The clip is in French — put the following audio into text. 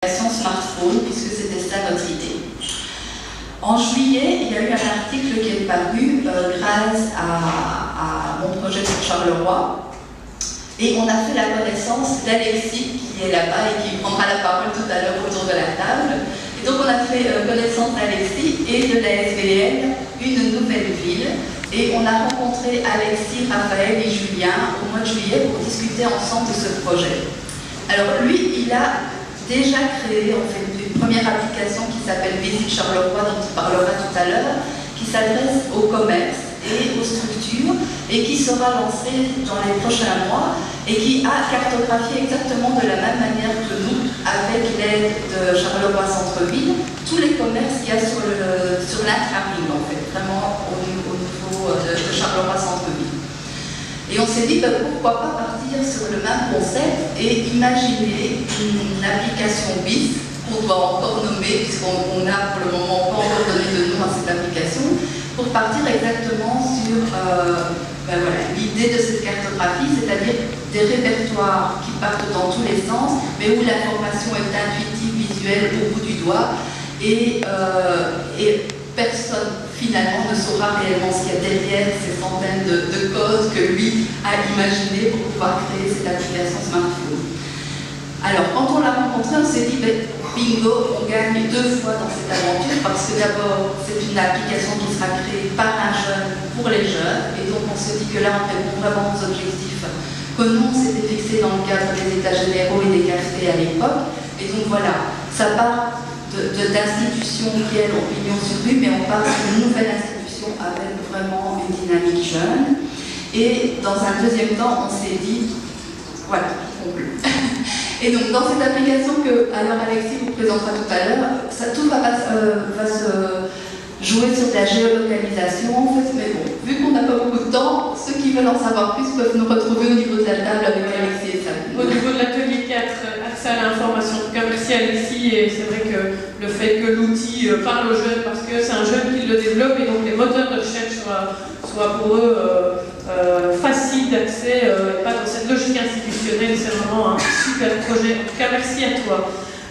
smartphone, puisque c'était ça notre idée. En juillet, il y a eu un article qui est paru grâce à mon projet sur Charleroi, et on a fait la connaissance d'Alexis, qui est là-bas et qui prendra la parole tout à l'heure autour de la table. Et donc on a fait connaissance d'Alexis et de la SVL, une nouvelle ville, et on a rencontré Alexis, Raphaël et Julien au mois de juillet pour discuter ensemble de ce projet. Alors lui, il a déjà créé en fait une première application qui s'appelle Visite Charleroi, dont il parlera tout à l'heure, qui s'adresse au commerce et aux structures et qui sera lancée dans les prochains mois et qui a cartographié exactement de la même manière que nous, avec l'aide de Charleroi Centre-Ville, tous les commerces qu'il y a sur l'intra-ville en fait, vraiment au niveau de Charleroi Centre-Ville. Et on s'est dit, pourquoi pas partir sur le même concept et imaginer une application BIS, qu'on doit encore nommer, puisqu'on n'a pour le moment pas encore donné de nom à cette application, pour partir exactement sur l'idée de cette cartographie, c'est-à-dire des répertoires qui partent dans tous les sens, mais où l'information est intuitive, visuelle, au bout du doigt, et personne finalement ne saura réellement ce qu'il y a derrière ces centaines de codes que lui a imaginé pour pouvoir créer cette application smartphone. Alors, quand on l'a rencontré, on s'est dit, bingo, on gagne 2 fois dans cette aventure, parce que d'abord, c'est une application qui sera créée par un jeune pour les jeunes, et donc on se dit que là, on répond vraiment aux objectifs que nous, on s'était fixés dans le cadre des états généraux et des cafés à l'époque. Et donc voilà, ça part d'institutions qui, elles, ont pignon sur rue, mais on part d'une nouvelle institution avec vraiment une dynamique jeune. Et dans un deuxième temps, on s'est dit, voilà, on peut. Et donc, dans cette application que, alors Alexis vous présentera tout à l'heure, tout va se jouer sur de la géolocalisation, en fait, mais bon, vu qu'on n'a pas beaucoup de temps, ceux qui veulent en savoir plus peuvent nous retrouver au niveau de la table avec Alexis et Sabine. Au niveau de l'atelier 4, accès à l'information. En tout cas, merci Alexis, et c'est vrai que le fait que l'outil parle aux jeunes, parce que c'est un jeune qui le développe, et donc les moteurs de recherche soient pour eux faciles d'accès, pas dans cette logique institutionnelle, c'est vraiment un super projet. En tout cas, merci à toi.